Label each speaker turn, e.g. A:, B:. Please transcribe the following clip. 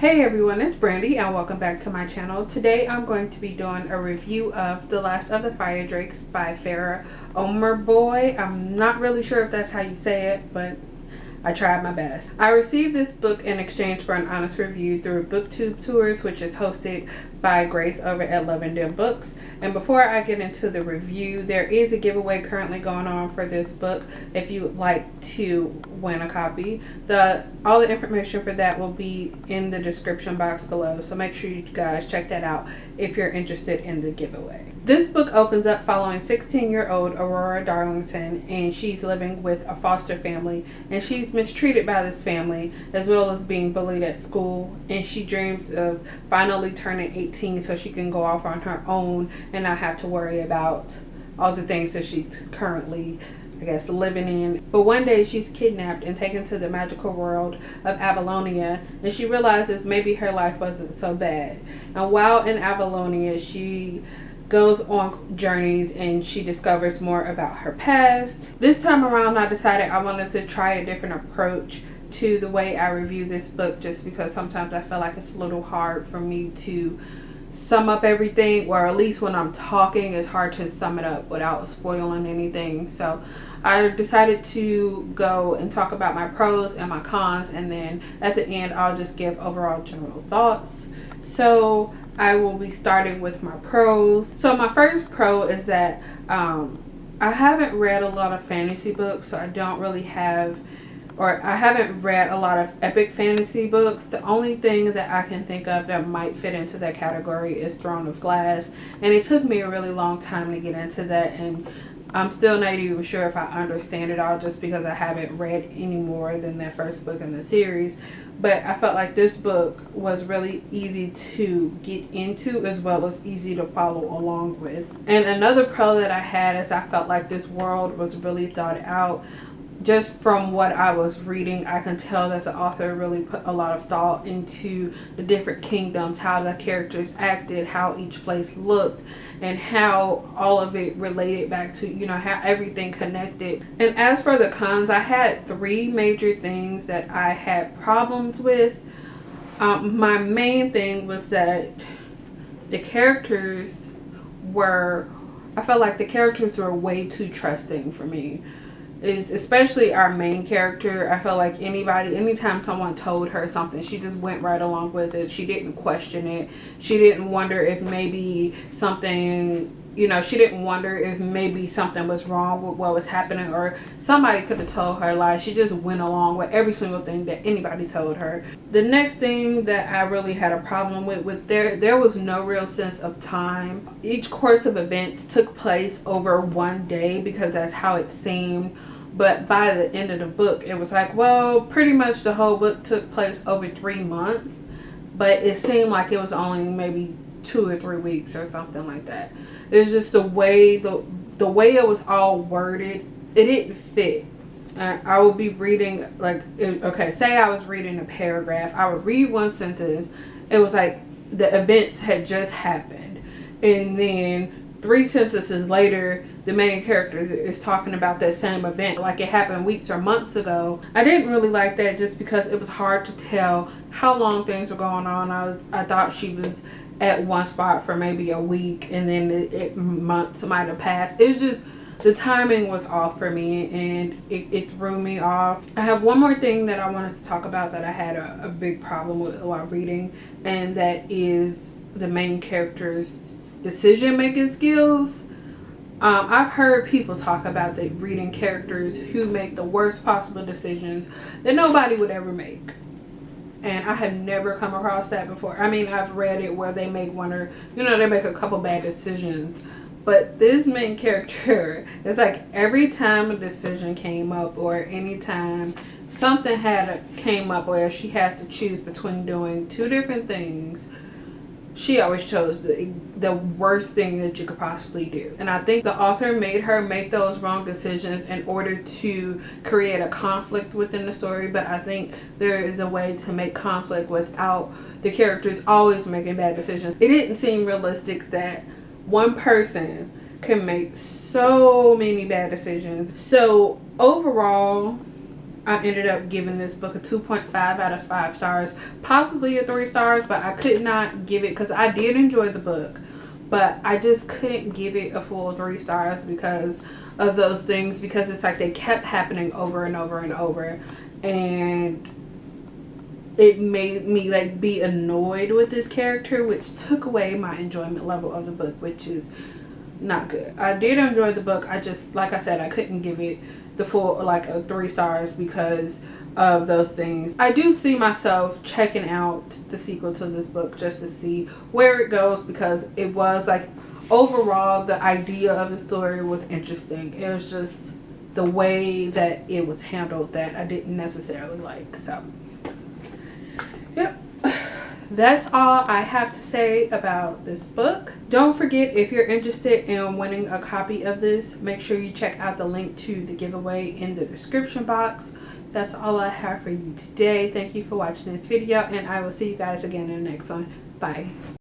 A: Hey everyone, it's Brandy and welcome back to my channel. Today I'm going to be doing a review of The Last of the Firedrakes by Farah Oomerbhoy. I'm not really sure if that's how you say it, but I tried my best. I received this book in exchange for an honest review through BookTube Tours, which is hosted by Grace over at Love and Dim Books. And before I get into the review, there is a giveaway currently going on for this book if you would like to win a copy. All the information for that will be in the description box below, so make sure you guys check that out if you're interested in the giveaway. This book opens up following 16-year-old Aurora Darlington, and she's living with a foster family, and she's mistreated by this family as well as being bullied at school, and she dreams of finally turning 18 so she can go off on her own and not have to worry about all the things that she's currently, I guess, living in. But one day she's kidnapped and taken to the magical world of Avalonia, and she realizes maybe her life wasn't so bad. And while in Avalonia, she goes on journeys and she discovers more about her past. This time around I decided I wanted to try a different approach to the way I review this book, just because sometimes I feel like it's a little hard for me to sum up everything, or at least when I'm talking it's hard to sum it up without spoiling anything. So I decided to go and talk about my pros and my cons, and then at the end I'll just give overall general thoughts. So I will be starting with my pros. So my first pro is that I haven't read a lot of fantasy books, so I don't really have, or I haven't read a lot of epic fantasy books. The only thing that I can think of that might fit into that category is Throne of Glass, and it took me a really long time to get into that, and I'm still not even sure if I understand it all, just because I haven't read any more than that first book in the series. But I felt like this book was really easy to get into as well as easy to follow along with. And another pro that I had is I felt like this world was really thought out. Just from what I was reading, I can tell that the author really put a lot of thought into the different kingdoms, how the characters acted, how each place looked, and how all of it related back to, you know, how everything connected. And as for the cons, I had three major things that I had problems with. My main thing was that the characters were, I felt like the characters were way too trusting for me. Especially our main character. I felt like anytime someone told her something, she just went right along with it. She didn't question it. She didn't wonder if maybe something, you know, she didn't wonder if maybe something was wrong with what was happening, or somebody could have told her lies. She just went along with every single thing that anybody told her. The next thing that I really had a problem with there was no real sense of time. Each course of events took place over one day, because that's how it seemed. But by the end of the book, it was like, well, pretty much the whole book took place over 3 months, but it seemed like it was only maybe 2 or 3 weeks or something like that. It was just the way the way it was all worded, it didn't fit. I would be reading, like, okay, say I was reading a paragraph, I would read one sentence, it was like the events had just happened, and then 3 sentences later the main character is talking about that same event like it happened weeks or months ago. I didn't really like that, just because it was hard to tell how long things were going on. I thought she was at one spot for maybe a week, and then months might have passed. It's just the timing was off for me, and it threw me off. I have one more thing that I wanted to talk about that I had a big problem with while reading, and that is the main character's decision-making skills. I've heard people talk about the reading characters who make the worst possible decisions that nobody would ever make. And I have never come across that before. I mean, I've read it where they make one, or, you know, they make a couple bad decisions. But this main character, it's like every time a decision came up, or anytime something came up where she had to choose between doing 2 different things, she always chose the worst thing that you could possibly do. And I think the author made her make those wrong decisions in order to create a conflict within the story. But I think there is a way to make conflict without the characters always making bad decisions. It didn't seem realistic that one person can make so many bad decisions. So overall, I ended up giving this book a 2.5 out of 5 stars, possibly a 3 stars, but I could not give it because I did enjoy the book, but I just couldn't give it a full 3 stars because of those things, because it's like they kept happening over and over and over, and it made me like be annoyed with this character, which took away my enjoyment level of the book, which is not good. I did enjoy the book. I just, like I said, I couldn't give it the full like a 3 stars because of those things. I do see myself checking out the sequel to this book just to see where it goes, because it was like, overall the idea of the story was interesting. It was just the way that it was handled that I didn't necessarily like. So yep, that's all I have to say about this book. Don't forget, if you're interested in winning a copy of this, make sure you check out the link to the giveaway in the description box. That's all I have for you today. Thank you for watching this video, and I will see you guys again in the next one. Bye.